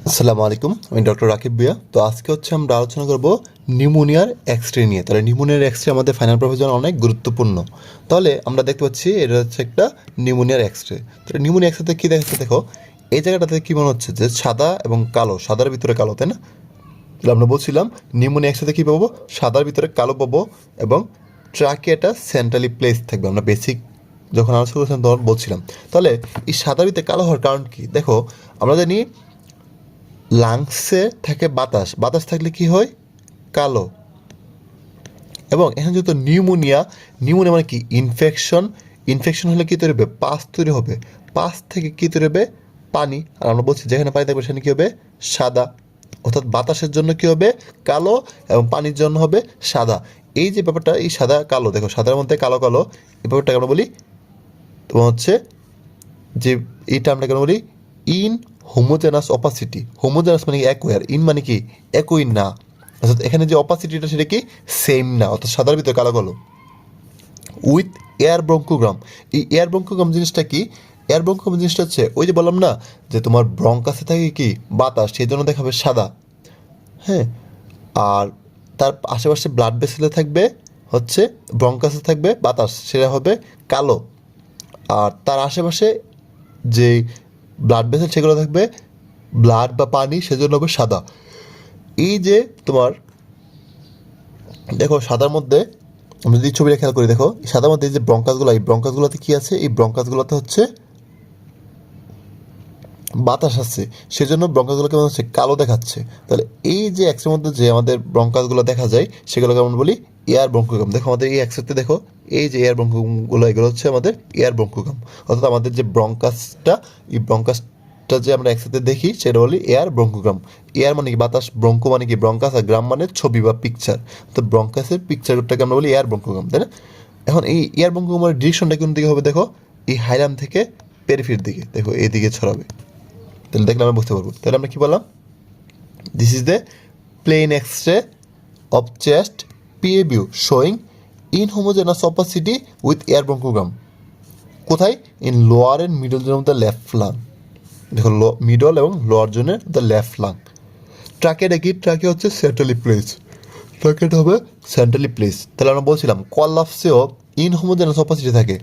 আসসালামু আলাইকুম, আমি ডক্টর রাকিব ভুঁইয়া। তো আজকে আমরা আলোচনা করব নিউমোনিয়ার এক্স-রে নিয়ে। তাহলে নিউমোনিয়ার এক্স-রে আমাদের ফাইনাল প্রফেশন অনেক গুরুত্বপূর্ণ। তাহলে আমরা দেখতে পাচ্ছি এটা হচ্ছে একটা নিউমোনিয়ার এক্স-রে। তাহলে নিউমোনিয়া এক্স-রেতে কী দেখাচ্ছে দেখো, এই জায়গাটাতে কী মনে হচ্ছে যে সাদা এবং কালো, সাদার ভিতরে কালো, তাই না? তাহলে আমরা বলছিলাম নিউমোনিয়া এক্স-রেতে কী পাবো, সাদার ভিতরে কালো পাবো এবং ট্রাকিয়াটা সেন্ট্রালি প্লেস থাকবে। আমরা বেসিক যখন আলোচনা করেছিলাম তখন বলছিলাম। তাহলে এই সাদার ভিতরে কালো হওয়ার কারণ কি? দেখো, আমরা জানি লাংসে থাকে বাতাস, বাতাস থাকলে কি হয়? কালো। এবং এখানে যেহেতু নিউমোনিয়া, নিউমোনিয়া মানে কি? ইনফেকশন। ইনফেকশন হলে কী তৈরি হবে? পাস তৈরি হবে। পাস থেকে কী তৈরি হবে? পানি। আর আমরা বলছি যেখানে পানি থাকবে সেখানে কী হবে? সাদা। অর্থাৎ বাতাসের জন্য কী হবে? কালো, এবং পানির জন্য হবে সাদা। এই যে ব্যাপারটা, এই সাদা কালো, দেখো সাদার মধ্যে কালো কালো, এই ব্যাপারটাকে আমরা বলি তোমার হচ্ছে যে এইটা আমরা কেন বলি ইন হোমোজেনাস অপাসিটি। হোমোজেনাস মানে কি? একই। আর ইন মানে কি? একই না। অর্থাৎ এখানে যে অপাসিটিটা সেটা কি? সেম না। অর্থাৎ সাদার ভিতরে কালো কালো। With air bronchogram. এই এয়ার ব্রঙ্কোগ্রাম জিনিসটা কি? এয়ার ব্রঙ্কোগ্রাম জিনিসটা হচ্ছে ওই যে বললাম না যে তোমার ব্রঙ্কাসে থাকে কি বাতাস, সেই জন্য দেখাবে সাদা। হ্যাঁ, আর তার আশেপাশে ব্লাড ভেসেলে থাকবে হচ্ছে ব্রঙ্কাসে থাকবে বাতাস, সেটা হবে কালো। আর তার আশেপাশে যে ব্লাড ভেসেল সেগুলো থাকবে ব্লাড বা পানি, সেজন্য হবে সাদা। এই যে তোমার দেখো সাদার মধ্যে আমরা যদি ছবিটা খেয়াল করি, দেখো সাদার মধ্যে যে ব্রঙ্কাসগুলো, এই ব্রঙ্কাসগুলোতে কী আছে? এই ব্রঙ্কাসগুলোতে হচ্ছে বাতাস আছে, সেজন্য ব্রঙ্কাসগুলো কেমন হচ্ছে? কালো দেখাচ্ছে। তাহলে এই যে এক্সের মধ্যে যে আমাদের ব্রঙ্কাসগুলো দেখা যায় সেগুলোকে আমরা বলি এয়ার ব্রঙ্কোগ্রাম। দেখো আমাদের এই এক্সেতে দেখো এই যে এয়ার ব্রঙ্কোগ্রামগুলো, এগুলো হচ্ছে আমাদের এয়ার ব্রঙ্কোগ্রাম। অর্থাৎ আমাদের যে ব্রঙ্কাসটা, এই ব্রঙ্কাসটা যে আমরা একসাথে দেখি সেটা বলি এয়ার ব্রঙ্কোগ্রাম। এয়ার মানে কি বাতাস, ব্রঙ্কো মানে কি ব্রঙ্কাস, আর গ্রাম মানে ছবি বা পিকচার। তো ব্রঙ্কাসের পিকচারটাকে আমরা বলি এয়ার ব্রঙ্কোগ্রাম, তাই না? এখন এই এয়ার ব্রঙ্কোগ্রামের ডিরেকশনটা কোন দিকে হবে? দেখো এই হাইলাম থেকে পেরিফেরির দিকে, দেখো এইদিকে ছড়াবে। তাহলে দেখলে আমরা বুঝতে পারবো। তাহলে আমরা কী বললাম? This is the plain X-ray of chest PA view showing inhomogeneous opacity with air bronchogram. কোথায়? In lower and middle zone of the left lung. দেখো মিডল এবং লোয়ার জোনের দ্য লেফট লাং। ট্রাকেটা কি? ট্রাকে হচ্ছে সেন্ট্রালি প্লেস। ট্রাকেটা হবে centrally place. তাহলে আমরা বলছিলাম কলাপসেও ইনহোমোজেনাস অপাসিটি থাকে,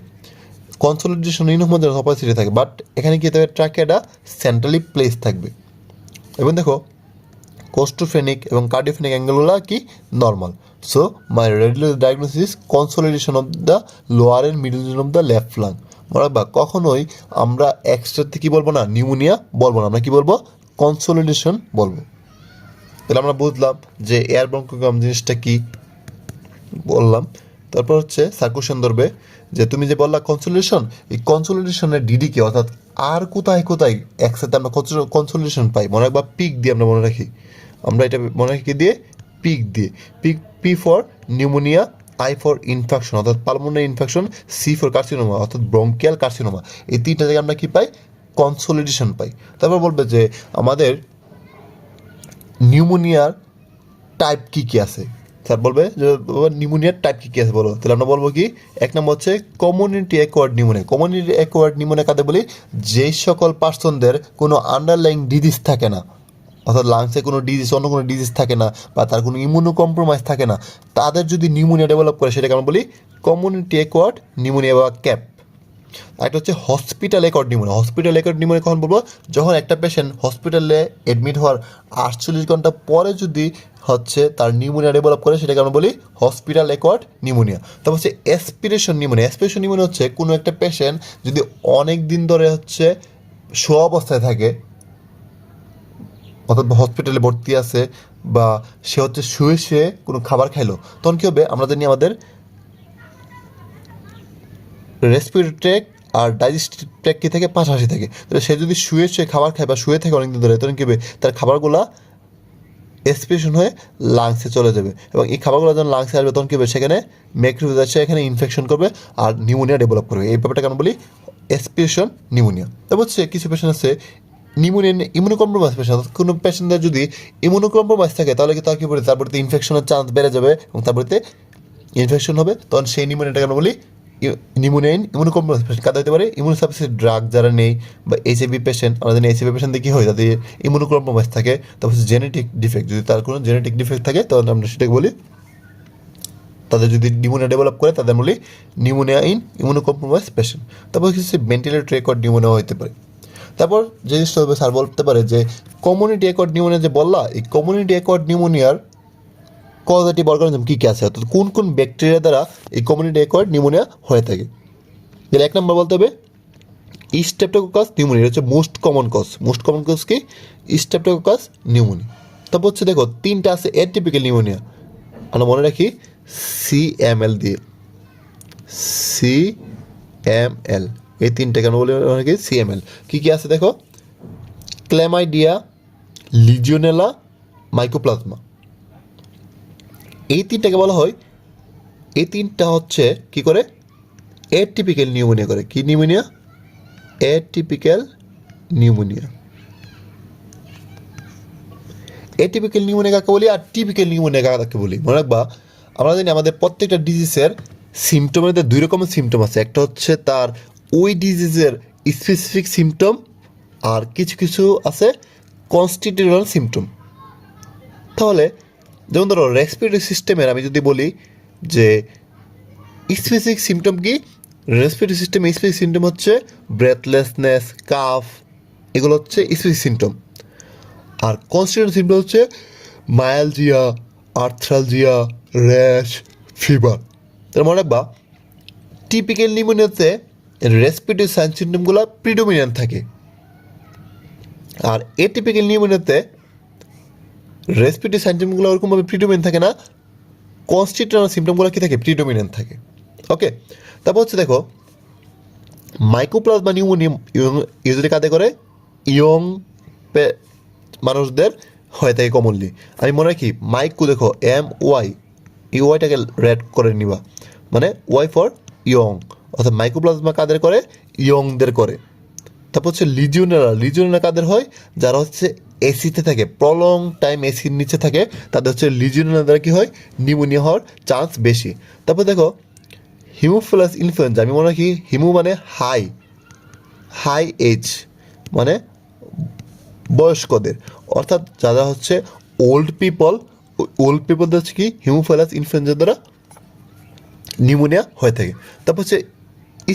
কনসোলিডেশন ইনহোমোজেনাস অপাসিটি থাকে, বাট এখানে কি থাকবে? ট্রাকেটা সেন্ট্রালি প্লেস থাকবে। এবং দেখো কোস্টোফেনিক এবং কার্ডিওফেনিক অ্যাঙ্গেলগুলো কি? Normal. So my radiology diagnosis consolidation of the lower and middle zone of the left lung. বা কখনোই আমরা এক্সট্রাতে কী বলবো না? নিউমোনিয়া বলবো না, আমরা কী বলবো? কনসোলিডেশন বলবো। তাহলে আমরা বুঝলাম যে এয়ার ব্রঙ্কোগ্রাম জিনিসটা কি বললাম। তারপর হচ্ছে সার্কুলেশন ধরবে, যে তুমি যে বললা কনসোলিডেশন, এই কনসোলিডেশনের ডিডি কি? অর্থাৎ আর কোথায় কোথায় একসাথে আমরা কনসোলিডেশন পাই মনে রাখবা? পিক দিয়ে আমরা মনে রাখি। আমরা এটা মনে রাখি কি দিয়ে? পিক দিয়ে। PIC, P for pneumonia, I for infection অর্থাৎ pulmonary infection, C for carcinoma অর্থাৎ ব্রঙ্কিয়াল কার্সিনোমা। এই তিনটা জায়গায় আমরা কি পাই? কনসোলিডেশন পাই। তারপর বলবে যে আমাদের নিউমোনিয়ার টাইপ কী কী আছে। স্যার বলবে যে নিউমোনিয়ার টাইপ কী কী আছে বলো। তাহলে আমরা বলবো কি? এক নম্বর হচ্ছে community acquired pneumonia. Community acquired pneumonia কাদের বলি? যেই সকল পার্সনদের কোনো আন্ডারলাইং ডিজিজ থাকে না, অর্থাৎ লাংসে কোনো ডিজিজ, অন্য কোনো ডিজিজ থাকে না, বা তার কোনো ইমিউনো কম্প্রোমাইজ থাকে না, তাদের যদি নিউমোনিয়া ডেভেলপ করে সেটাকে আমরা বলি কমিউনিটি অ্যাকোয়ার্ড নিউমোনিয়া বা ক্যাপ। আরেকটা হচ্ছে hospital acquired pneumonia. Hospital acquired pneumonia কখন বলবো? যখন একটা পেশেন্ট হসপিটালে অ্যাডমিট হওয়ার 48 ঘন্টা পরে যদি হচ্ছে তার নিউমোনিয়া ডেভেলপ করে, সেটাকে আমরা বলি হসপিটাল অ্যাকর্ড নিউমোনিয়া। তারপর হচ্ছে অ্যাসপিরেশন নিউমোনিয়া। অ্যাসপিরেশন নিউমোনিয়া হচ্ছে কোনো একটা পেশেন্ট যদি অনেক দিন ধরে হচ্ছে শোয়া অবস্থায় থাকে, অর্থাৎ হসপিটালে ভর্তি আছে, বা সে হচ্ছে শুয়ে শুয়ে কোনো খাবার খাইলো, তখন কী হবে? আমরা জানি আমাদের রেসপিরেটরি ট্র্যাক আর ডাইজেস্টিভ ট্র্যাক কী থাকে? পাশাপাশি থাকে। তাহলে সে যদি শুয়ে শুয়ে খাবার খায় বা শুয়ে থাকে অনেকদিন ধরে, তখন কী হবে? তার খাবারগুলো এক্সপিরেশন হয়ে লাংসে চলে যাবে, এবং এই খাবারগুলো যখন লাংসে আসবে তখন কী হবে? সেখানে ম্যাক্রোফেজ আছে, এখানে ইনফেকশন করবে আর নিউমোনিয়া ডেভেলপ করবে। এই ব্যাপারটাকে আমরা বলি এক্সপিরেশন নিউমোনিয়া। তারপর হচ্ছে কিছু পেশেন্ট আছে নিউমোনিয়া ইমিউনোকম্প্রোমাইজ পেশেন্ট। কোনো পেশেন্টদের যদি ইমিউনোকম্প্রোমাইজ থাকে তাহলে কি তার কী বলে? তারপরে ইনফেকশনের চান্স বেড়ে যাবে এবং তারপরে ইনফেকশন হবে, তখন সেই নিউমোনিয়াটাকে আমরা বলি নিউমোনিয়া ইন ইমিউনোকম্প্রোমাইজ পেশেন্ট কাদের হতে পারে? ইমিউনোসাপ্রেসিভ ড্রাগ যারা নেই বা এইচআইভি পেশেন্ট, আমরা জানি এইচআইভি পেশেন্টদের কী হয়, তাদের ইমিউনোকম্প্রোমাইজ থাকে, তারপর জেনেটিক ডিফেক্ট, যদি তার কোনো জেনেটিক ডিফেক্ট থাকে তাহলে আমরা সেটাকে বলি, তাদের যদি নিউমোনিয়া ডেভেলপ করে তাদের বলি নিউমোনিয়া ইন ইমিউনোকম্প্রোমাইজ পেশেন্ট। তারপর কিছু ভেন্টিলেটর অ্যাকোয়ার্ড নিউমোনিয়া হতে পারে। তারপর যে জিনিসটা হবে, স্যার বলতে পারে যে কমিউনিটি অ্যাকোয়ার্ড নিউমোনিয়া যে বললা, এই কমিউনিটি অ্যাকোয়ার্ড নিউমোনিয়ার কজেটিভ অর্গানিজম কী কী আছে, অর্থাৎ কোন কোন ব্যাকটেরিয়া দ্বারা এই কমিউনিটি অ্যাকোয়ার্ড নিউমোনিয়া হয়ে থাকে। তাহলে এক নম্বর বলতে হবে স্ট্রেপ্টোকোকাস নিউমোনিয়া, হচ্ছে মোস্ট কমন কজ কি? Streptococcus pneumonia. তারপর হচ্ছে দেখো তিনটা আছে অ্যাটিপিক্যাল নিউমোনিয়া, আমরা মনে রাখি CML দিয়ে, CML, এই তিনটা কেন বলে রাখি CML। কী কী আছে দেখো? ক্ল্যামাইডিয়া, লিজিওনেলা, মাইকোপ্লাজমা, এই তিনটাকে বলা হয়, এই তিনটা হচ্ছে কি করে? অ্যাটিপিক্যাল নিউমোনিয়া করে। কি pneumonia? Atypical pneumonia. Atypical pneumonia কাকে বলি আর টিপিক্যাল নিউমোনিয়া কাকে বলি? মনে রাখবা, আমরা জানি আমাদের প্রত্যেকটা ডিজিজের সিমটমের দুই রকমের সিমটম আছে। একটা হচ্ছে তার ওই ডিজিজের স্পেসিফিক সিমটম, আর কিছু কিছু আছে কনস্টিটিউশনাল সিমটম। তাহলে যেমন ধরো রেসপিরেটরি সিস্টেমের আমি যদি বলি যে স্পেসিফিক সিমটম কি, রেসপিরেটরি সিস্টেমে স্পেসিফিক সিমটম হচ্ছে ব্রেথলেসনেস, কাফ, এগুলো হচ্ছে স্পেসিফিক সিমটম। আর কনস্টিটিউশনাল সিমটম হচ্ছে মায়ালজিয়া, আর্থ্রালজিয়া, র্যাশ, ফিভার। তার মনে রাখবা টিপিক্যাল নিউমোনিয়াতে রেসপিরেটরি সাইন সিমটমগুলো প্রিডোমিনেন্ট থাকে, আর এটিপিক্যাল নিউমোনিয়াতে রেসপিরেটরি সিমটমগুলো ওরকমভাবে প্রিডোমিনেন্ট থাকে না, কনস্টিটিউশনাল সিমটমগুলো কি থাকে? প্রিডোমিনেন্ট থাকে। ওকে, তারপর হচ্ছে দেখো মাইকোপ্লাজমা নিউমোনিয়া ইউজুয়ালি কাদের করে? ইয়ং মানুষদের হয়ে থাকে কমনলি। আমি মনে রাখি মাইকো, দেখো MY, এই ওয়াইটাকে রেড করে নিবা, মানে ওয়াই ফর ইয়ং, অর্থাৎ মাইকোপ্লাজমা কাদের করে? ইয়ংদের করে। তারপর হচ্ছে লিজিওনেলা কাদের হয়? যারা হচ্ছে এসিতে থাকে, প্রলং টাইম এসির নিচে থাকে, তাদের হচ্ছে লিজিওনেলা দ্বারা কী হয়? নিউমোনিয়া হওয়ার চান্স বেশি। তারপর দেখো হিমোফিলাস ইনফ্লুয়েঞ্জা, আমি মনে রাখি হিমো মানে হাই এজ, মানে বয়স্কদের, অর্থাৎ যারা হচ্ছে ওল্ড পিপলদের হচ্ছে কি হিমোফিলাস ইনফ্লুয়েঞ্জা দ্বারা নিউমোনিয়া হয়ে থাকে। তারপর হচ্ছে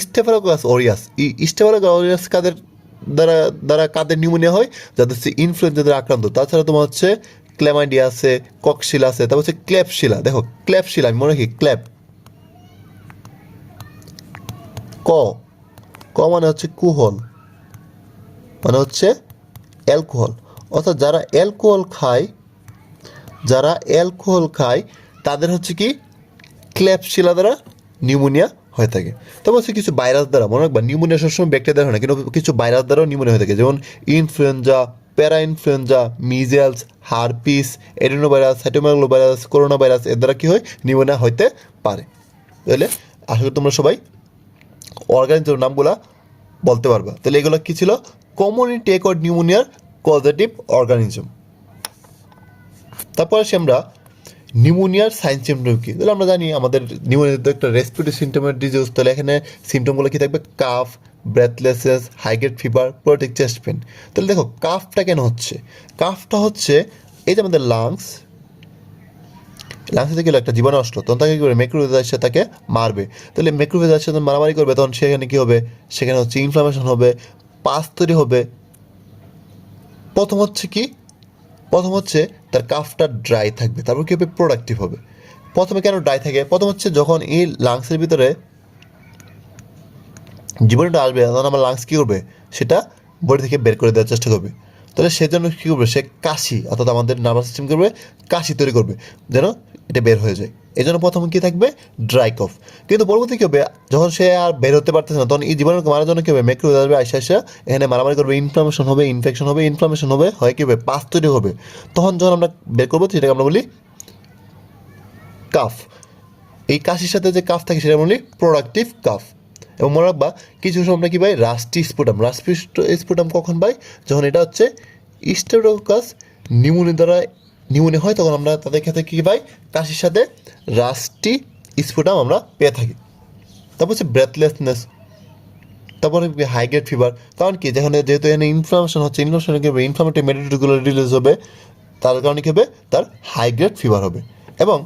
স্টেফিলোকোকাস অরিয়াস, স্টেফিলোকোকাস অরিয়াস কাদের কাদের নিউমোনিয়া হয়? যাদের হচ্ছে ইনফ্লুয়েঞ্জা দ্বারা আক্রান্ত। তাছাড়া তোমার হচ্ছে ক্ল্যামাইডিয়া আছে, ককশিলা আছে, তারপর হচ্ছে ক্ল্যাপশিলা। দেখো ক্ল্যাপশিলা আমি মনে রাখি ক মানে হচ্ছে কুহল, মানে হচ্ছে অ্যালকোহল, অর্থাৎ যারা অ্যালকোহল খায় তাদের হচ্ছে কি ক্ল্যাপশিলা দ্বারা নিউমোনিয়া হয়ে থাকে। তারপর হচ্ছে কিছু ভাইরাস দ্বারা, মনে রাখবা নিউমোনিয়া সবসময় ব্যাকটেরিয়া দ্বারা হয় না, কিন্তু কিছু ভাইরাস দ্বারাও নিউমোনিয়া হয়ে থাকে, যেমন ইনফ্লুয়েঞ্জা, প্যারা influenza, measles, herpes, adenovirus, cytomegalovirus, corona virus, এর দ্বারা কী হয়? নিউমোনিয়া হইতে পারে। তাহলে আশা করি তোমরা সবাই অর্গানিজমের নামগুলা বলতে পারবা। তাহলে এগুলো কী ছিল? কমিউনিটি অ্যাকোয়ার্ড নিউমোনিয়ার কজেটিভ অর্গানিজম। তারপর আসি আমরা নিউমোনিয়ার সাইন সিমটম কী। তাহলে আমরা জানি আমাদের নিউমোনিয়া তো একটা রেসপিরেটরি সিমটমের ডিজিজ, তাহলে এখানে সিমটমগুলো কী থাকবে? Calf, breathlessness, high grade fever, protect chest pain. তাহলে দেখো কাফটা কেন হচ্ছে? কাফটা হচ্ছে এই যে আমাদের লাংসে থেকে একটা জীবাণু আসলো, তখন তাকে কী করবে? ম্যাক্রোফেজ এসে তাকে মারবে। তাহলে ম্যাক্রোফেজ এসে যখন মারামারি করবে তখন সেখানে কী হবে? সেখানে হচ্ছে ইনফ্লামেশন হবে, পাস তৈরি হবে। প্রথম হচ্ছে তার কাফটা ড্রাই থাকবে, তারপর কী হবে? প্রোডাক্টিভ হবে। প্রথমে কেন ড্রাই থাকে? প্রথম হচ্ছে যখন এই লাংসের ভিতরে জীবাণুটা আসবে তখন আমার লাংস কী করবে? সেটা বডি থেকে বের করে দেওয়ার চেষ্টা করবে। তাহলে সেজন্য কী করবে? সে কাশি, অর্থাৎ আমাদের নার্ভাস সিস্টেম করবে কাশি তৈরি করবে যেন এটা বের হয়ে যায়। এই জন্য প্রথমে কী থাকবে? ড্রাই কফ। কিন্তু পরবর্তী কী হবে? যখন সে আর বের হতে পারতেছে না তখন এই জীবাণুকে মারার জন্য কী হবে? ম্যাক্রোফেজ আসবে, আইসা এখানে মারামারি করবে, ইনফ্লামেশন হবে, হয় কী হবে? পাস তৈরি হবে। তখন যখন আমরা বের করবো সেটাকে আমরা বলি কাফ। এই কাশির সাথে যে কাফ থাকে সেটা বলি প্রোডাক্টিভ কাফ। এবং মনে রাখবা কিছু সময় আমরা কী পাই? রাস্টি স্পুটাম কখন পাই? যখন এটা হচ্ছে স্টেফিলোকোকাস নিউমোনিয়া হয়, তখন আমরা তাদের ক্ষেত্রে কী পাই? কাশির সাথে রাস্টি স্পুটাম আমরা পেয়ে থাকি। তারপর হচ্ছে ব্রেথলেসনেস, তারপরে হাই গ্রেড ফিভার। কারণ কি, যেহেতু এখানে ইনফ্লামেশন হচ্ছে, ইনফ্লামেশন কি হবে, ইনফ্লামেটরি মেডিকেটগুলো রিলিজ হবে, তার কারণে কী হবে, তার হাই গ্রেড ফিভার হবে। এবং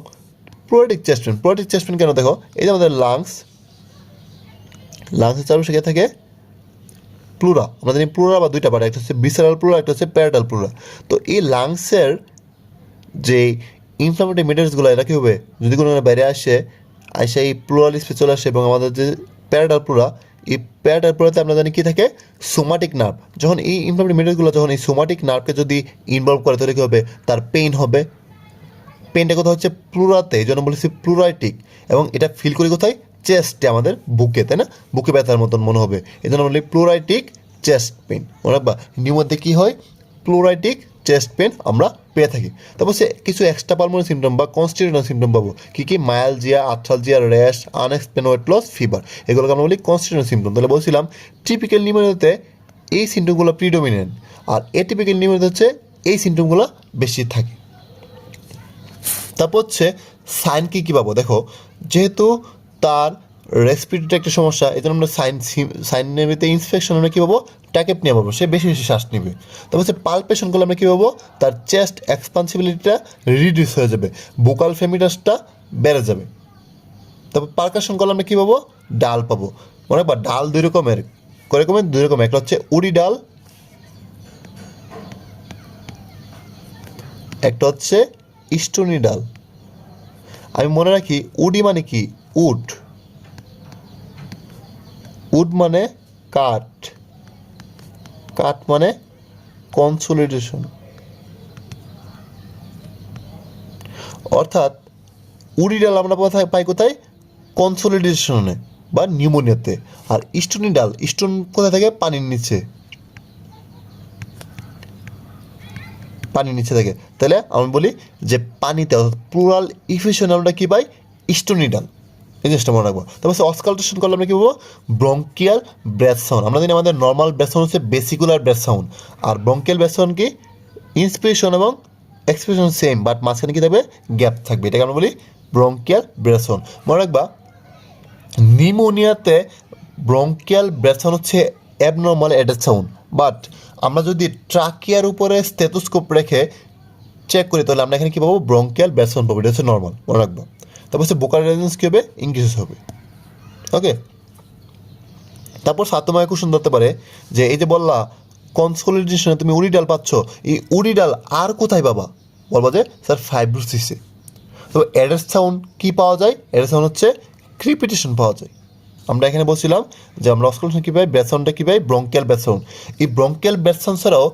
প্রোটিক চেস্ট পেন, প্রোটিক চেস্ট পেন কেন, দেখো এই যে আমাদের লাংসের চারপাশে থাকে প্লুরা, আমরা জানি প্লুরা বা দুইটা পার্ট, একটা হচ্ছে ভিসেরাল প্লুরা, একটা হচ্ছে প্যারাটাল প্লুরা। তো এই লাংসের যে ইনফ্লামেটরি মেটেরিয়ালসগুলো, এটা কী হবে, যদি কোনো বাইরে আসে এই প্লুরাল স্পেস চলে আসে, এবং আমাদের যে প্যারাটাল প্লুরা, এই প্যারাটাল প্লুরাতে আমরা জানি কী থাকে, সোমাটিক নার্ভ। যখন এই ইনফ্লামেটরি মেটেরিয়ালসগুলো যখন এই সোমাটিক নার্ভকে যদি ইনভলভ করে, তাহলে কী হবে, তার পেইন হবে। পেনটা কোথাও হচ্ছে প্লুরাতে, এই জন্য বলেছি প্লুরাইটিক। এবং এটা ফিল করি কোথায়, চেস্টে, আমাদের বুকে, তাই না, বুকে ব্যথার মতন মনে হবে, এই জন্য বলি প্লুরাইটিক চেস্ট পেন। মনে রাখবা, নিউমোতে কী হয়, প্লুরাইটিক চেস্ট পেন আমরা পেয়ে থাকি। তারপর সে কিছু এক্সট্রা পালমোনারি সিমটম বা কনস্টিটিউশনাল সিমটম পাবো, কী myalgia, arthralgia, rash, unexplained weight loss, fever, এগুলোকে আমরা বলি কনস্টিটিউশনাল সিমটম। তাহলে বলছিলাম টিপিক্যাল নিউমোনিয়াতে এই সিমটমগুলো প্রিডোমিনেন্ট, আর এটিপিক্যাল নিউমোনিয়াতে হচ্ছে এই সিমটমগুলো বেশি থাকে। তারপর হচ্ছে সাইন কী পাবো, দেখো যেহেতু তার রেসপিরেটরি একটা সমস্যা, এই জন্য আমরা সাইন নেমেতে ইনফেকশন আমরা কী পাবো, ট্যাকেপনিয়া পাবো, সে বেশি বেশি শ্বাস নেবে। তারপর হচ্ছে পালপেশন করলে আমরা কী পাবো, তার চেস্ট এক্সপান্সিবিলিটিটা রিডিউস হয়ে যাবে, বোকাল ফেমিটাসটা বেড়ে যাবে। তারপর পারকাশন করলে আমরা কী পাবো, ডাল পাবো। মনে রাখবা, ডাল দুই রকমের, দুই রকমের, একটা হচ্ছে উডি ডাল, একটা হচ্ছে স্টোনি ডাল। আমি মনে রাখি, উডি মানে কি, উড, উড মানে কাঠ, কাঠ মানে কনসোলিডেশন, অর্থাৎ উডি ডাল আমরা পাই কোথায়, কনসোলিডেশনে বা নিউমোনিয়াতে। আর স্টোনি ডাল, স্টোন কোথায় থাকে, পানির নিচে, পানির নিচে থাকে। তাহলে আমি বলি যে পানিতে, অর্থাৎ প্লুরাল ইফিউশন আমরা কী পাই, স্টোনি ডাল, এই জিনিসটা মনে রাখবো। তারপর অসকালটেশন করলে আমরা কী বলবো, ব্রঙ্কিয়াল ব্রেথ সাউন্ড। আমরা জানি আমাদের নর্মাল ব্রেথ সাউন্ড হচ্ছে বেসিকুলার ব্রেথ সাউন্ড, আর ব্রঙ্কিয়াল ব্রেথ সাউন্ড কি, ইন্সপিরেশন এবং এক্সপ্রেশন সেম, বাট মাঝখানে কী থাকবে, গ্যাপ থাকবে, এটাকে আমরা বলি ব্রঙ্কিয়াল ব্রেথ সাউন্ড। মনে রাখবা, নিউমোনিয়াতে ব্রঙ্কিয়াল ব্রেথ সাউন্ড হচ্ছে অ্যাবনর্মাল অ্যাডেড সাউন্ড, বাট আমরা যদি ট্রাকিয়ার উপরে স্টেথোস্কোপ রেখে চেক করি, তাহলে আমরা এখানে কী পাবো, ব্রঙ্কিয়াল ব্রেথ সাউন্ড পাবো, এটা হচ্ছে নর্মাল, মনে রাখবো। তারপর হচ্ছে বোকাল রেজনেন্স কী হবে, ইনক্রিজ হবে। ওকে, তারপর সাতমায় কোশ্চেন ধরতে পারে যে এই যে বললা কনসোলিডেশনে তুমি উডি ডাল পাচ্ছ, এই উডি ডাল আর কোথায় পাবা, বলবা যে স্যার ফাইব্রোসিসে। তো অ্যাডেড সাউন্ড কী পাওয়া যায়, অ্যাডেড সাউন্ড হচ্ছে ক্রিপিটেশন পাওয়া যায়। আমরা এখানে বলছিলাম যে আমরা অসকালটেশন কী পাই, ব্রেথ সাউন্ডটা কী পাই, ব্রঙ্কিয়াল ব্রেথ সাউন্ড। এই ব্রঙ্কিয়াল ব্রেথ সাউন্ড ছাড়াও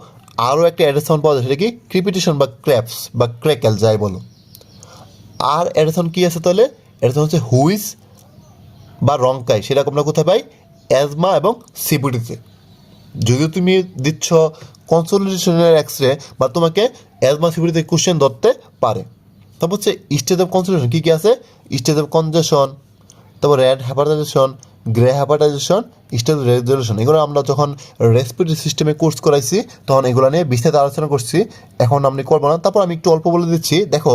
আরও একটা অ্যাডেড সাউন্ড পাওয়া যায়, সেটা কি ক্রিপিটেশন বা ক্র্যাপস বা ক্র্যাকেল যাই বলো। আর অ্যাডেড সাউন্ড কী আছে তাহলে, অ্যাডেড সাউন্ড হচ্ছে হুইস বা রঙ্কাই, সেটা আমরা কোথায় পাই, অ্যাজমা এবং সিপিডিতে। যদিও তুমি দিচ্ছ কনসোলিডেশনের এক্সরে, বা তোমাকে অ্যাজমা সিপিডিতে কোশ্চেন ধরতে পারে। তারপর হচ্ছে স্টেজ অফ কনসোলিডেশন কী কী আছে, স্টেজ অফ কনজেশন, তারপর রেড হ্যাপাটাইজেশন, গ্রে হ্যাপাটাইজেশন, স্টেজ রেজলিউশন। এগুলো আমরা যখন রেসপিরেটরি সিস্টেমে কোর্স করাইছি তখন এগুলো নিয়ে বিস্তারিত আলোচনা করছি, এখন আমি করবো না। তারপর আমি একটু অল্প বলে দিচ্ছি। দেখো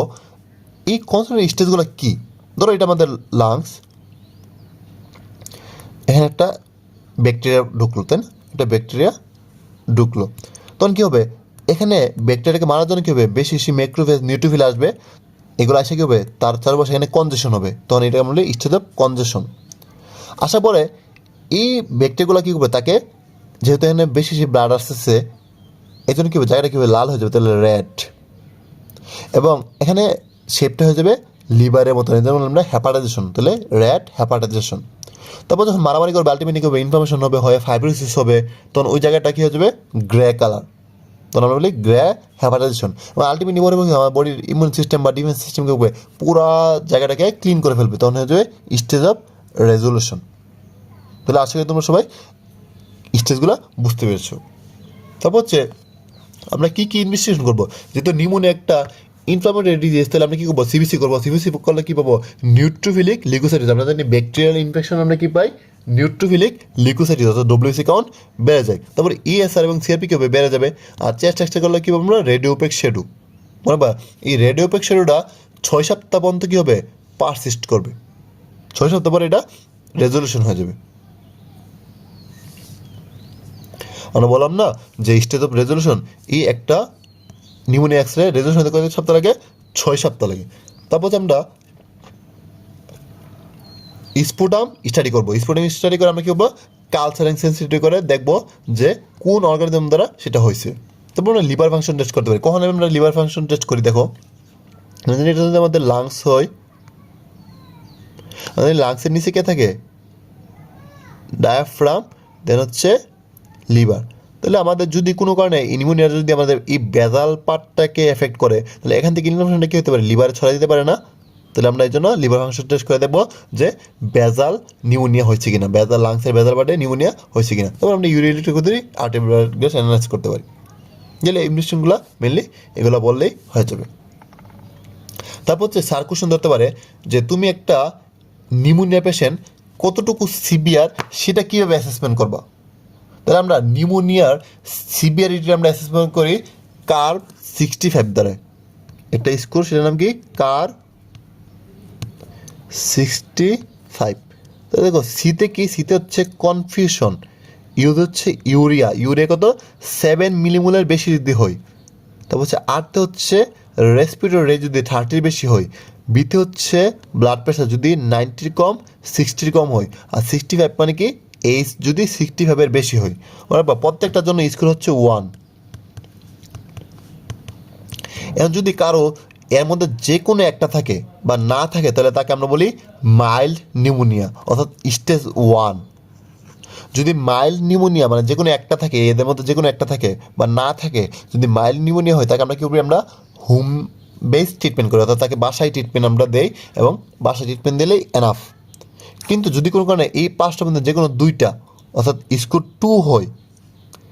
এই কনসোলিডেশন স্টেজগুলো কী, ধরো এটা আমাদের লাংস, এখানে একটা ব্যাকটেরিয়া ঢুকলো, তাই না, একটা ব্যাকটেরিয়া ঢুকলো, তখন কী হবে, এখানে ব্যাকটেরিয়াকে মারার জন্য কী হবে, বেশি বেশি ম্যাক্রোফেজ নিউট্রোফিল আসবে, এগুলো আসে কী হবে, তার চারপাশে এখানে কনজেশন হবে, তখন এটাকে আমরা বলি স্টেজ অফ কনজেশন। আসার পরে এই ব্যাকটেরিয়াগুলো কী করবে, তাকে যেহেতু এখানে বেশি বেশি ব্লাড আসতেছে, এই জন্য কী হবে, জায়গাটা কী হবে, লাল হয়ে যাবে, তাহলে রেড, এবং এখানে শেপটা হয়ে যাবে লিভারের মতন, যেমন আমরা হ্যাপাটাইজেশন, তাহলে রেড হ্যাপাটাইজেশন। তারপর যখন মারামারি করবে, আলটিমেটলি কী হবে, ইনফ্লামেশন হবে, হয় ফাইব্রোসিস হবে, তখন ওই জায়গাটা কী হয়ে যাবে, গ্রে কালার, তখন আমরা বলি গ্রে হ্যাপাটাইজেশন। এবং আলটিমেটলি মনে হবে আমার বডির ইমিউন সিস্টেম বা ডিফেন্স সিস্টেমকে হবে পুরো জায়গাটাকে ক্লিন করে ফেলবে, তখন হয়ে যাবে স্টেজ অফ রেজলিউশন। তাহলে আশা করি তোমরা সবাই স্টেজগুলো বুঝতে পেরেছো। তারপর হচ্ছে আমরা কী কী ইনভেস্টিগেশন করবো, যেহেতু নিউমোনিয়া একটা ইনফ্লামেটরি ডিজিজ, তাহলে আমরা কী করবো, সিবিসি করবো। সিবিসি করলে কী পাবো, নিউট্রোফিলিক লিউকোসাইটিস। আমরা জানি ব্যাকটেরিয়াল ইনফেকশন আমরা কী পাই, নিউট্রোফিলিক লিউকোসাইটিস, অর্থাৎ ডব্লিউসি কাউন্ট বেড়ে যায়। তারপর ইএসআর এবং সিআরপি কী হবে, বেড়ে যাবে। আর চেস্ট এক্সরে করলে কী পাবো আমরা, রেডিওপেক শ্যাডো। মনে বা এই রেডিওপেক শ্যাডোটা 6 সপ্তাহ পর্যন্ত কী হবে, পারসিস্ট করবে, 6 সপ্তাহ পরে এটা রেজলিউশন হয়ে যাবে। আমরা বললাম না যে স্টেজ অফ রেজলিউশন এই একটা নিউমোনিয়া এক্সরে রেজলিউশন হতে কত সপ্তাহ লাগে? 6 সপ্তাহ লাগে। তারপর আমরা স্পুটাম স্টাডি করবো। স্পুটাম স্টাডি করে আমরা কী করবো? কালচারিং সেন্সিটিভ করে দেখবো যে কোন অর্গানিজম দ্বারা সেটা হয়েছে। তারপর আমরা লিভার ফাংশন টেস্ট করতে পারি। কখন আমরা লিভার ফাংশন টেস্ট করি? দেখো, এটা যদি আমাদের লাংস হয়, আমাদের লাংসের নিচে কে থাকে? ডায়াফ্রাম, দেন হচ্ছে লিভার। তাহলে আমাদের যদি কোনো কারণে নিউমোনিয়া যদি আমাদের এই বেজাল পার্টটাকে এফেক্ট করে, তাহলে এখান থেকে ইনফেকশনটা কী হতে পারে? লিভারে ছড়াই দিতে পারে না? তাহলে আমরা এই জন্য লিভার ফাংশন টেস্ট করে দেখবো যে বেজাল নিউমোনিয়া হয়েছে কিনা, বেজাল লাংসের বেজাল পার্টে নিউমোনিয়া হয়েছে কিনা। তারপর আমরা ইউরিয়ালিটি করতে পারি, আর্টেরিয়াল গ্যাস অ্যানালাইজ করতে পারি। গেলে ইনভেস্টিগেশনগুলো মেনলি এগুলো বললেই হয়ে যাবে। তারপর হচ্ছে স্যার কোশ্চেন ধরতে পারে যে তুমি একটা নিউমোনিয়া পেশেন্ট কতটুকু সিভিয়ার সেটা কীভাবে অ্যাসেসমেন্ট করবা। তাহলে আমরা নিউমোনিয়ার সিভিয়ারিটি আমরা অ্যাসেসমেন্ট করি কার 65 দ্বারা। একটা স্কোর, সেটার নাম কি? কার 65। তাহলে দেখো সিতে কি? সিতে হচ্ছে কনফিউশন, ইউজ হচ্ছে ইউরিয়া, ইউরিয়া কত? 7 মিলিমোলের বেশি যদি হয়। তারপর হচ্ছে আরতে হচ্ছে রেসপিরেটরি রেট যদি 30 বেশি হয়। বিতে হচ্ছে ব্লাড প্রেশার যদি 90 কম 60 কম হয়। আর 65 মানে কি? এইজ যদি 65 বেশি হয়। বা প্রত্যেকটার জন্য স্কোর হচ্ছে 1। এখন যদি কারো এর মধ্যে যে কোনো একটা থাকে বা না থাকে, তাহলে তাকে আমরা বলি মাইল্ড নিউমোনিয়া, অর্থাৎ স্টেজ 1। যদি মাইল্ড নিউমোনিয়া মানে যে কোনো একটা থাকে, এদের মধ্যে যে কোনো একটা থাকে বা না থাকে, যদি মাইল্ড নিউমোনিয়া হয়, তাকে আমরা কী করি? আমরা হোম বেসড ট্রিটমেন্ট করি, অর্থাৎ তাকে বাসায় ট্রিটমেন্ট আমরা দেই এবং বাসায় ট্রিটমেন্ট দিলেই এনাফ। কিন্তু যদি কোনো কারণে এই 5টার মধ্যে যে কোনো 2টা অর্থাৎ স্কোর 2 হয়,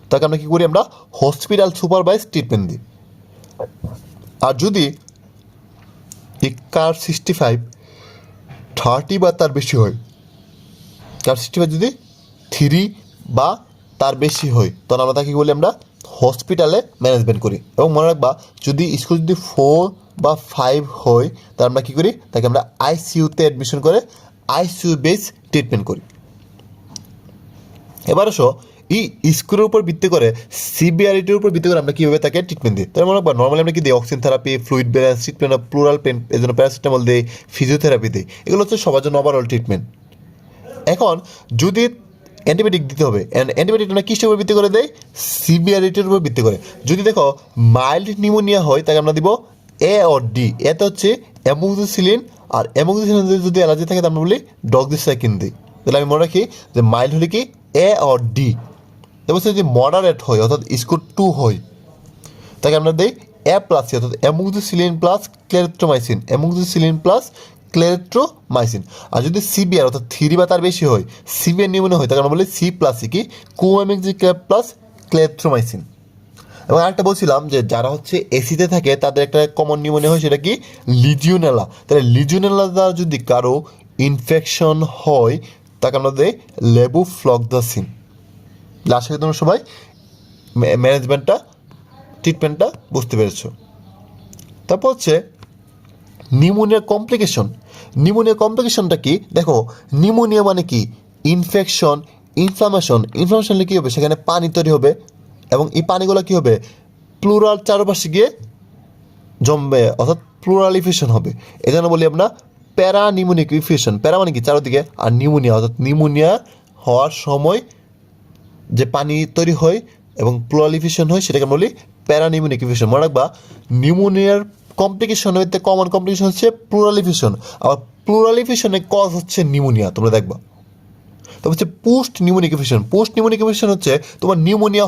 তাকে আমরা কী করি? আমরা হসপিটাল সুপারভাইজ ট্রিটমেন্ট দিই। আর যদি কার 65 30 বা তার বেশি হয়, কার 65 যদি 3 বা তার বেশি হয়, তখন আমরা তাকে বলি আমরা হসপিটালে ম্যানেজমেন্ট করি। এবং মনে রাখবা, যদি স্কোর যদি 4 বা 5 হয়, তাহলে আমরা কী করি? তাকে আমরা আইসিইউতে অ্যাডমিশন করে আইসিইউ বেস ট্রিটমেন্ট করি। এবার আসো এই স্কোরের উপর ভিত্তি করে, সিভিয়ারিটির উপর ভিত্তি করে আমরা কীভাবে তাকে ট্রিটমেন্ট দিই। তার মানে নর্মালি আমরা কি দিই? Oxygen therapy, fluid balance treatment, pleural pain, এই জন্য প্যারাসিটামল দিই, ফিজিওথেরাপি দিই। এগুলো হচ্ছে সবার জন্য ওভারঅল ট্রিটমেন্ট। এখন যদি অ্যান্টিবায়োটিক দিতে হবে, অ্যান্টিবায়োটিক আমরা কিসের উপর ভিত্তি করে দেয়? সিভিয়ারিটির উপর ভিত্তি করে। যদি দেখো মাইল্ড নিউমোনিয়া হয়, তাকে আমরা দিব এ অর ডি। এতে হচ্ছে অ্যামোক্সিসিলিন, আর অ্যামোক্সিসিলিন যদি অ্যালার্জি থাকে, আমরা বলি ডক্সিসাইক্লিন দিই। তাহলে আমি মনে রাখি যে মাইল্ড হলে কি? A or D. তারপর যদি মডারেট হয়, অর্থাৎ স্কোর 2 হয়, তাকে আমরা দিই এ প্লাস, অর্থাৎ অ্যামোক্সিসিলিন প্লাস ক্লেরিথ্রোমাইসিন, অ্যামোক্সিসিলিন প্লাস ক্লেরিথ্রোমাইসিন। আর যদি সিভিয়ার অর্থাৎ 3 বা তার বেশি হয়, সিভিয়ার নিউমোনিয়া হয়, তাকে আমরা বলি সি প্লাস কি? কোএমএক্সি প্লাস ক্লেরিথ্রোমাইসিন। এবং আরেকটা বলছিলাম যে যারা হচ্ছে এসিতে থাকে, তাদের একটা কমন নিউমোনিয়া হয়, সেটা কি? লিজিওনেলা। তাহলে লিজিওনেলা দ্বারা যদি কারো ইনফেকশন হয়, তাকে আমরা দিই লেবোফ্লক্সাসিন। আশা করি তোমরা সবাই ম্যানেজমেন্টটা, ট্রিটমেন্টটা বুঝতে পেরেছো। তারপর হচ্ছে নিউমোনিয়া কমপ্লিকেশন। নিউমোনিয়া কমপ্লিকেশনটা কি? দেখো, নিউমোনিয়া মানে কি? Infection, inflammation. ইনফ্লামেশন হলে কী হবে? সেখানে পানি তৈরি হবে এবং এই পানিগুলো কী হবে? প্লুরাল চারপাশে গিয়ে জমবে, অর্থাৎ প্লুরালিফিকেশন হবে। এই জন্য বলি আমরা প্যারা নিউমোনিক ইনফেকশন। প্যারা মানে কি? চারদিকে, আর নিউমোনিয়া অর্থাৎ নিউমোনিয়া হওয়ার সময় যে পানি তৈরি হয় এবং প্লুরালিফিকেশন হয়, সেটাকে আমরা বলি প্যারানিউমোনিক ইনফেকশন। মনে রাখবা, নিউমোনিয়ার কমপ্লিকেশন হইতে কমন কমপ্লিকেশন হচ্ছে প্লুরালিফিকেশন। আবার প্লুরালিফিকেশনের কজ হচ্ছে নিউমোনিয়া, তোমরা দেখবা। তবে হচ্ছে post pneumonic infection. Post pneumonic infection হচ্ছে তোমার নিউমোনিয়া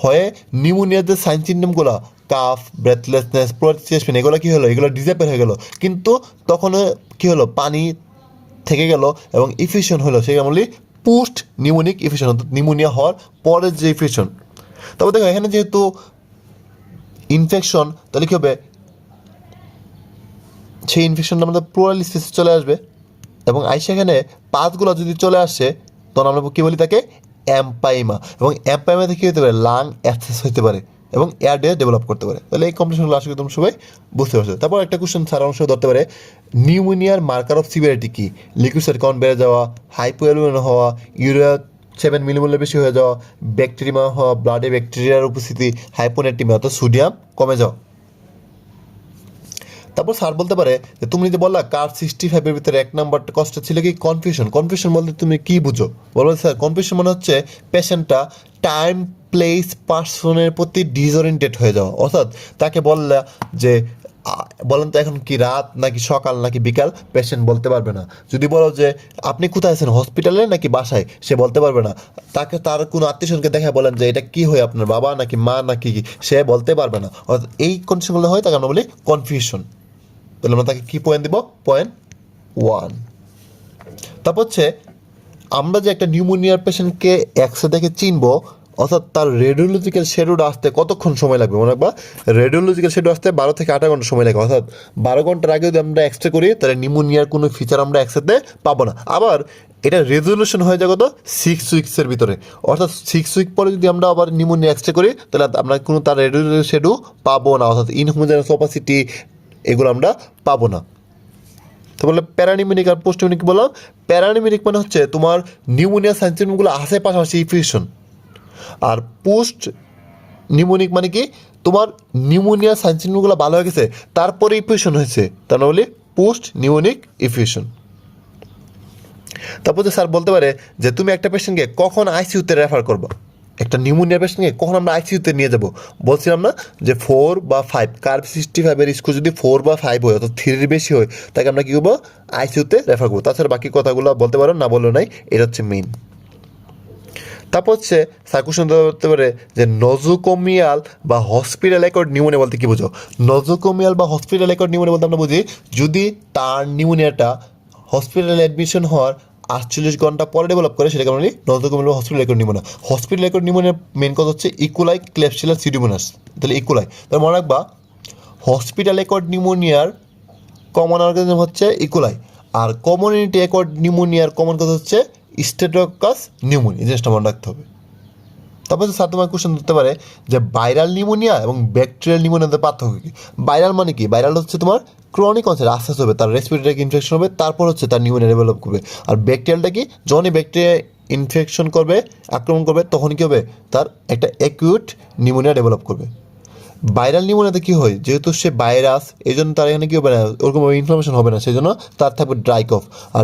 হয়ে নিউমোনিয়ার যে সাইন সিমটমগুলো, কাফ, ব্রেথলেসনেস, চেস্ট পেন, এগুলো কী হলো? এগুলো ডিসঅ্যাপিয়ার হয়ে গেলো, কিন্তু তখন কী হলো? পানি থেকে গেল এবং ইনফেকশন হলো, সেটা বলি পোস্ট নিউমোনিক ইনফেকশন, অর্থাৎ নিউমোনিয়া হওয়ার পরের যে ইনফেকশন। তবে দেখো, এখানে যেহেতু ইনফেকশন, তাহলে কী হবে? সেই ইনফেকশনটা আমাদের প্লুরাল স্পেসে চলে আসবে এবং সেখানে পাতগুলো যদি চলে আসে, তখন আমরা কী বলি? তাকে অ্যাম্পাইমা। এবং অ্যাম্পাইমাতে কী হতে পারে? লাং অ্যাবসেস হতে পারে। এবং এয়ার ডিজিজ ডেভেলপ করতে পারে। তাহলে এই কম্বিনেশনগুলো আশা করি তোমরা সবাই বুঝতে পারছো। তারপর একটা কোশ্চেন স্যার অংশ ধরতে পারে, নিউমোনিয়ার মার্কার অফ সিভিয়ারিটি কি? লিকুইড কাউন্ট বেড়ে যাওয়া, হাইপোঅ্যালুমিনিয়াম হওয়া, ইউরিয়া 7 মিলিমোলের বেশি হয়ে যাওয়া, ব্যাকটেরিয়া হওয়া, ব্লাডে ব্যাকটেরিয়ার উপস্থিতি, হাইপোনেট্রিমিয়া অর্থাৎ সোডিয়াম কমে যাওয়া। তারপর স্যার বলতে পারে যে তুমি যে বললা কার 65-এর ভিতরে 1 নাম্বার কষ্ট ছিল কি কনফিউশন। কনফিউশন বলতে তুমি কি বুঝো? বলবো স্যার কনফিউশন মানে হচ্ছে পেশেন্টটা টাইম প্লেস পার্সনের প্রতি ডিসওরিয়েন্টেড হয়ে যাওয়া। অর্থাৎ তাকে বললা যে বলেন তো এখন কি রাত নাকি সকাল নাকি বিকাল, পেশেন্ট বলতে পারবে না। যদি বলো যে আপনি কোথায় আছেন, হসপিটালে নাকি বাসায়, সে বলতে পারবে না। তাকে তার কোনো আত্মীয়স্বজনকে দেখা বলেন যে এটা কি হয় আপনার বাবা নাকি মা নাকি কি, সে বলতে পারবে না। অর্থাৎ এই কন্ডিশনগুলো হয় তাকে আমরা বলি কনফিউশন। তাহলে আমরা তাকে কি পয়েন্ট দিব? পয়েন্ট 1। তারপর হচ্ছে আমরা যে একটা নিউমোনিয়ার পেশেন্টকে এক্সরে দেখে চিনবো, অর্থাৎ তার রেডিওলজিক্যাল শেডিউল আসতে কতক্ষণ সময় লাগবে মনে রাখবা। রেডিওলজিক্যাল শেডিউল আসতে 12 থেকে 18 ঘন্টা সময় লাগে। অর্থাৎ 12 ঘন্টার আগে যদি আমরা এক্সরে করি তাহলে নিউমোনিয়ার কোনো ফিচার আমরা এক্সরেতে পাবো না। আবার এটা রেজলিউশন হয়ে যায় কত 6 উইক্সের ভিতরে। অর্থাৎ 6 উইক পরে যদি আমরা আবার নিউমোনিয়া এক্সরে করি তাহলে আমরা কোনো তার রেডিওলজিক্যাল শেডিউল পাবো না। অর্থাৎ ইনহোমোজেনাস অপাসিটি এগুলো আমরা পাবো না। তো বললে প্যারানিউমেরিক আর পোস্ট নিউমেরিক বললাম। প্যারানিউমেরিক মানে হচ্ছে তোমার নিউমোনিয়া সাইনসিমগুলো আসে পাশাপাশি ইনফিউশন, আর পোস্ট নিউমোনিক মানে কি তোমার নিউমোনিয়া সাইনসিমগুলো ভালো হয়ে গেছে তারপরে ইনফিউশন হয়েছে, তার বলি পোস্ট নিউমোনিক ইনফিউশন। তারপর স্যার বলতে পারে যে তুমি একটা পেশেন্টকে কখন আইসিইউতে রেফার করবো। একটা নিউমোনিয়া পেশেন্টকে কখন আমরা আইসিইউতে নিয়ে যাব? বলছিলাম না যে 4 বা 5, কার 65-এর স্কোর যদি 4 বা 5 হয় অর্থাৎ 3-এর বেশি হয় তাকে আমরা কী করবো? আইসিইউতে রেফার করবো। তাছাড়া বাকি কথাগুলো বলতে পারো না বললেও নাই, এটা হচ্ছে মেইন। তারপর হচ্ছে স্যার কোশ্চেন ধরতে পারে যে নজোকোমিয়াল বা হসপিটাল অ্যাকর্ড নিউমোনিয়া বলতে কী বুঝো? নজোকোমিয়াল বা হসপিটাল অ্যাকর্ড নিউমোনিয়া বলতে আমরা বুঝি যদি তার নিউমোনিয়াটা হসপিটালে অ্যাডমিশন হওয়ার 48 ঘন্টা পরে ডেভেলপ করে, সেটাকে আমরা বলি নজোকোমিয়াল বা hospital acquired pneumonia. Hospital acquired নিউমোনিয়ার মেন কথা হচ্ছে ইকুলাই, ক্লেপসিলা, সিউডোমোনাস। তাহলে ইকুলাই তাহলে মনে রাখবা হসপিটাল অ্যাকর্ড নিউমোনিয়ার কমন অর্গানিজম হচ্ছে ইকুলাই, আর কমিউনিটি অ্যাকর্ড নিউমোনিয়ার কমন কথা হচ্ছে স্টেটোকাস নিউমোনিয়া। এই জিনিসটা মনে রাখতে হবে। তারপর স্যার তোমার কোশ্চেন ধরতে পারে যে ভাইরাল নিউমোনিয়া এবং ব্যাকটেরিয়াল নিউমোনিয়াতে পার্থক্য কী? ভাইরাল মানে কি? ভাইরাল হচ্ছে তোমার ক্রনিক অনসেট, আস্তে আস্তে হবে, তার রেসপিরেটরি ইনফেকশন হবে, তারপর হচ্ছে তার নিউমোনিয়া ডেভেলপ করবে। আর ব্যাকটেরিয়ালটা কি? যখনই ব্যাকটেরিয়া ইনফেকশন করবে, আক্রমণ করবে, তখন কী হবে? তার একটা অ্যাকিউট নিউমোনিয়া ডেভেলপ করবে। ভাইরাল নিউমোনিয়াতে কী হয়? যেহেতু সে ভাইরাস, এই জন্য তার এখানে কী হবে না, ওরকম ইনফ্লামেশন হবে না, সেই জন্য তার থাকবে ড্রাই কফ। আর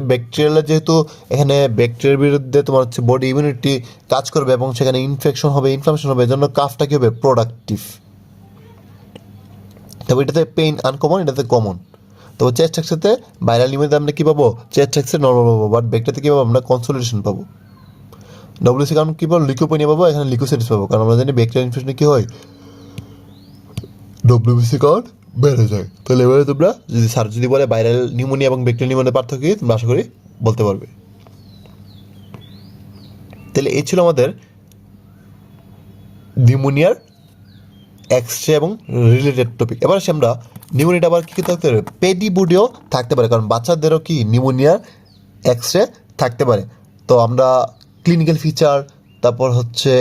ব্যাকটেরিয়াল যেহেতু এখানে ব্যাকটেরিয়ার বিরুদ্ধে তোমার হচ্ছে বডি ইমিউনিটি কাজ করবে এবং সেখানে ইনফেকশন হবে, ইনফ্লামেশন হবে, এই জন্য কাফটা কী হবে? প্রোডাক্টিভ। তবে এটাতে পেইন আনকমন, এটাতে কমন। তবে চেস্ট এক্সরেতে ভাইরাল নিউমোনিয়াতে আমরা কী পাবো? চেস্ট এক্সরে নর্মাল পাবো, বাট ব্যাকটেরিয়াতে কী পাবো? আমরা কনসোলিডেশন পাবো। ডব্লিউসি কারণ কী পাবো? লিকোপেনিয়া পাবো, এখানে লিকোসাইটিস পাবো, কারণ আমরা জানি ব্যাকটেরিয়াল ইনফেকশনে কী হয়? ডব্লিউবিসি কাউন্ট বেড়ে যায়। তাহলে এবারে তোমরা যদি স্যার যদি বলে ভাইরাল নিউমোনিয়া এবং ব্যাকটেরিয়াল নিউমোনিয়ার পার্থক্য কি, তোমরা আশা করি বলতে পারবে। তাহলে এই ছিল আমাদের নিউমোনিয়ার এক্সরে এবং রিলেটেড টপিক। এবার আসি আমরা নিউমোনিয়াটা আবার কী কী থাকতে পারে? পেডিবুডিও থাকতে পারে, কারণ বাচ্চাদেরও কি নিউমোনিয়ার এক্সরে থাকতে পারে। তো আমরা ক্লিনিক্যাল ফিচার, তারপর হচ্ছে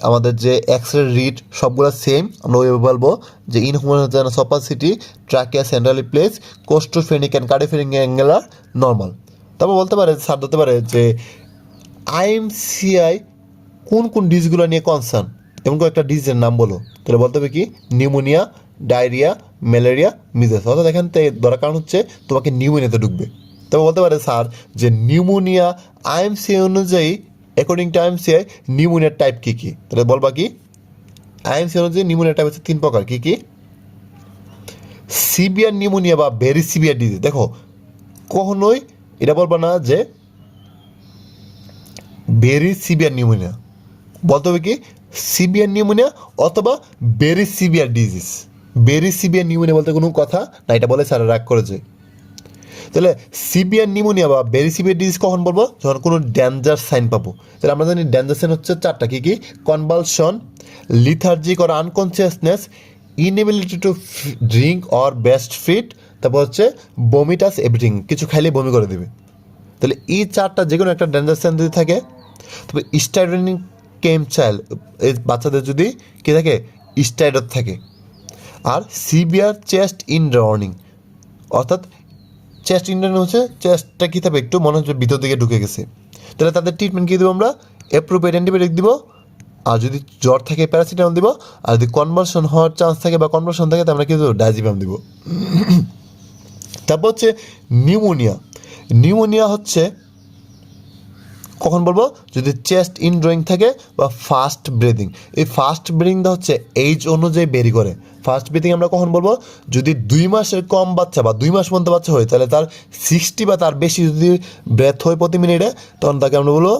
আমাদের যে এক্সরে রিড সবগুলো সেম, আমরা ওইভাবে বলবো যে inhomogeneous opacity, trachea centrally placed, costophrenic and cardiophrenic অ্যাঙ্গেলার নর্মাল। তারপর বলতে পারে স্যার ধরতে পারে যে আইএমসিআই কোন কোন ডিজিজগুলো নিয়ে কনসার্ন, এমন একটা ডিজিজের নাম বলো। তাহলে বলতে হবে কি? Pneumonia, diarrhoea, malaria, measles. অর্থাৎ এখান থেকে ধরার কারণ হচ্ছে তোমাকে নিউমোনিয়াতে ঢুকবে। তবে বলতে পারে স্যার যে নিউমোনিয়া আইএমসিআই অনুযায়ী, অ্যাকর্ডিং টু আইএমসিআই নিউমোনিয়ার টাইপ কী কী? তাহলে বলবা কি? আইএমসিআই অনুযায়ী নিউমোনিয়ার টাইপ হচ্ছে 3 প্রকার। কী কী? সিভিয়ার নিউমোনিয়া বা ভেরি সিভিয়ার ডিজিজ। দেখো কখনোই এটা বলবা না যে ভেরি সিভিয়ার নিউমোনিয়া, বলতে হবে কি? সিভিয়ার নিউমোনিয়া অথবা very severe disease. Very severe pneumonia বলতে কোনো কথা না, এটা বলে স্যার রাগ করেছে। তাহলে সিভিয়ার নিউমোনিয়া বা ভেরি সিভিয়ার ডিজিজ কখন বলবো? যখন কোনো ডেঞ্জার সাইন পাবো। তাহলে আমরা জানি ডেঞ্জার সাইন হচ্ছে 4টা। কী কী? Convulsion, lethargic or unconsciousness, inability to drink or breastfeed, তারপর হচ্ছে বমিটাস এভরিথিং, কিছু খাইলে বমি করে দেবে। তাহলে এই 4টা যে কোনো একটা ডেঞ্জার সাইন যদি থাকে, তবে স্টাইডনিক কেম চাইল্ড, এই বাচ্চাদের যদি কী থাকে, স্টাইডর থাকে। আর সিভিয়ার চেস্ট ইনড্রাউনিং, অর্থাৎ চেস্ট ইনড্রাউনিং হচ্ছে চেস্টটা কী থাকবে, একটু মনে হচ্ছে ভিতর দিকে ঢুকে গেছে। তাহলে তাদের ট্রিটমেন্ট কী দেবো আমরা, অ্যাপ্রোপ্রিয়েট অ্যান্টিবায়োটিক দিব। আর যদি জ্বর থাকে প্যারাসিটামল দিব। আর যদি কনভার্সন হওয়ার চান্স থাকে বা কনভার্সন থাকে, তাহলে আমরা কী দেবো, ডাইজিপাম দিব। তারপর হচ্ছে নিউমোনিয়া। নিউমোনিয়া হচ্ছে কখন বলবো, যদি চেস্ট ইনড্রয়িং থাকে বা ফাস্ট ব্রিদিং। এই ফাস্ট ব্রিদিংটা হচ্ছে এইজ অনুযায়ী বেরি করে। ফাস্ট ব্রিদিং আমরা কখন বলবো, যদি 2 মাসের কম বাচ্চা বা 2 মাস পর্যন্ত বাচ্চা হয়, তাহলে তার 60 বা তার বেশি যদি ব্রেথ হয় প্রতি মিনিটে, তখন তাকে আমরা বলবো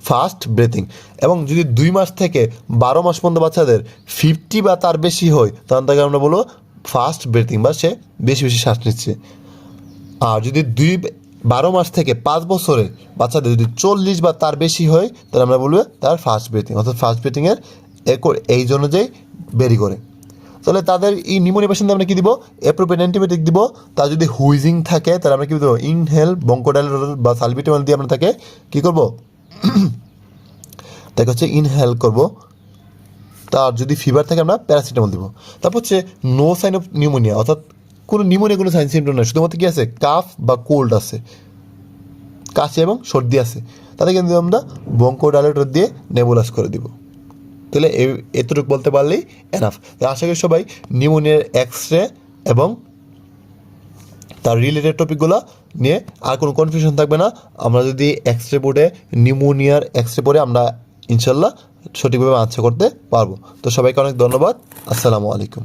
ফাস্ট ব্রিথিং। এবং যদি 2 মাস থেকে 12 মাস পর্যন্ত বাচ্চাদের 50 বা তার বেশি হয়, তখন তাকে আমরা বলবো ফাস্ট ব্রিথিং, বা সে বেশি বেশি শ্বাস নিচ্ছে। আর যদি 12 মাস থেকে 5 বছরে বাচ্চাদের যদি 40 বা তার বেশি হয়, তাহলে আমরা বলবো তার ফাস্ট ব্রিথিং। অর্থাৎ ফাস্ট ব্রিথিংয়ের এই অনুযায়ী বেরি করে। তাহলে তাদের এই নিউমোনিয়া পেশেন্টে আমরা কী দিব, অ্যাপ্রোপ্রিয়েট অ্যান্টিবায়োটিক দিব। তার যদি হুইজিং থাকে, তাহলে আমরা কী দেবো, ইনহেল ব্রঙ্কোডাইলেটর বা সালবিটামল দিয়ে আমরা তাকে কী করবো, তাকে হচ্ছে ইনহেল করব। তার যদি ফিভার থাকে, আমরা প্যারাসিটামল দিব। তারপর হচ্ছে নো সাইন অফ নিউমোনিয়া, অর্থাৎ কোনো নিউমোনিয়া কোনো সাইন সিমটম নয়, শুধুমাত্র কী আছে, কাফ বা কোল্ড আছে, কাশি এবং সর্দি আছে, তাদের কিন্তু আমরা ব্রঙ্কোডাইলেটর দিয়ে নেবুলাস করে দিব। তাহলে এতটুকু বলতে পারলেই এনাফ। আশা করি সবাই নিউমোনিয়ার এক্সরে এবং তার রিলেটেড টপিকগুলো নিয়ে আর কোনো কনফিউশন থাকবে না। আমরা যদি এক্সরে বোর্ডে নিউমোনিয়ার এক্সরে পড়ে, আমরা ইনশাল্লাহ সঠিকভাবে আনসার করতে পারবো। তো সবাইকে অনেক ধন্যবাদ। আসসালামু আলাইকুম।